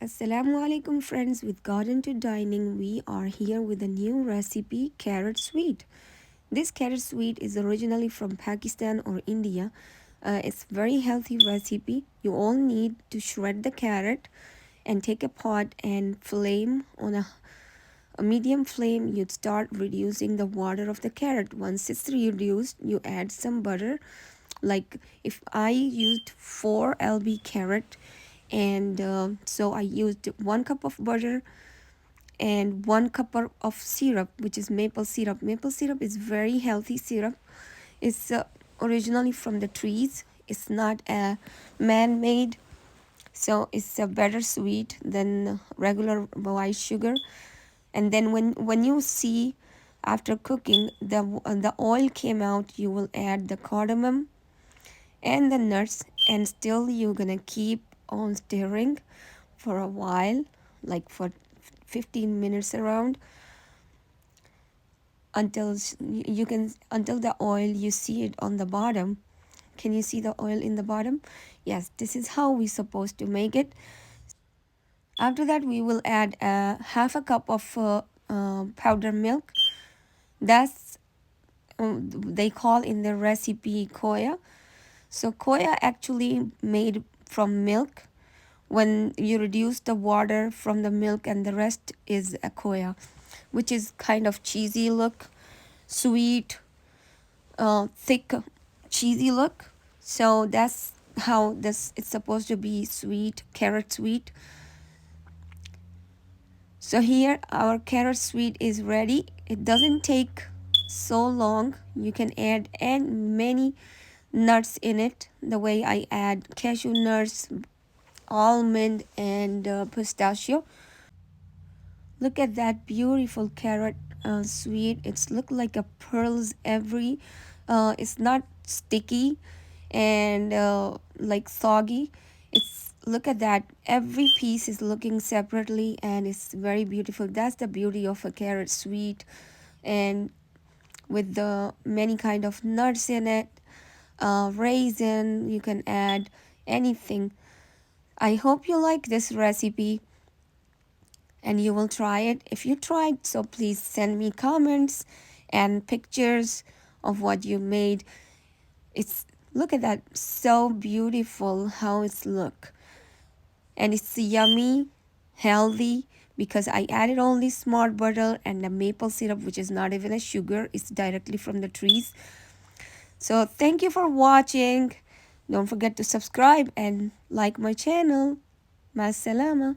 Assalamu alaikum friends, with Garden to Dining we are here with a new recipe, carrot sweet. This carrot sweet is originally from Pakistan or India. It's very healthy recipe. You all need to shred the carrot and take a pot and flame on a medium flame. You'd start reducing the water of the carrot. Once it's reduced, you add some butter. Like if I used 4 lb carrot, and so I used 1 cup of butter and 1 cup of syrup, which is maple syrup. Maple syrup is very healthy syrup. It's originally from the trees. It's not a man-made, so it's a better sweet than regular white sugar. And then when you see after cooking the oil came out, you will add the cardamom and the nuts, and still you're gonna keep on stirring for a while, like for 15 minutes around, until until the oil, you see it on the bottom. Can you see the oil in the bottom? Yes, this is how we're supposed to make it. After that, we will add half a cup of powdered milk. That's they call in the recipe koya. So koya actually made from milk. When you reduce the water from the milk, and the rest is a koya, which is kind of cheesy look, sweet, thick, cheesy look. So that's how this it's supposed to be, sweet, carrot sweet. So here our carrot sweet is ready. It doesn't take so long. You can add many nuts in it, the way I add cashew nuts, almond, and pistachio. Look at that beautiful carrot sweet. It's look like a pearls every. It's not sticky and like soggy. It's look at that, every piece is looking separately and it's very beautiful. That's the beauty of a carrot sweet, and with the many kind of nuts in it, raisin, you can add anything. I hope you like this recipe and you will try it. If you tried, so please send me comments and pictures of what you made. It's look at that, so beautiful how it's look, and it's yummy, healthy, because I added only smart butter and the maple syrup, which is not even a sugar, it's directly from the trees. So thank you for watching. Don't forget to subscribe and like my channel. Ma salama.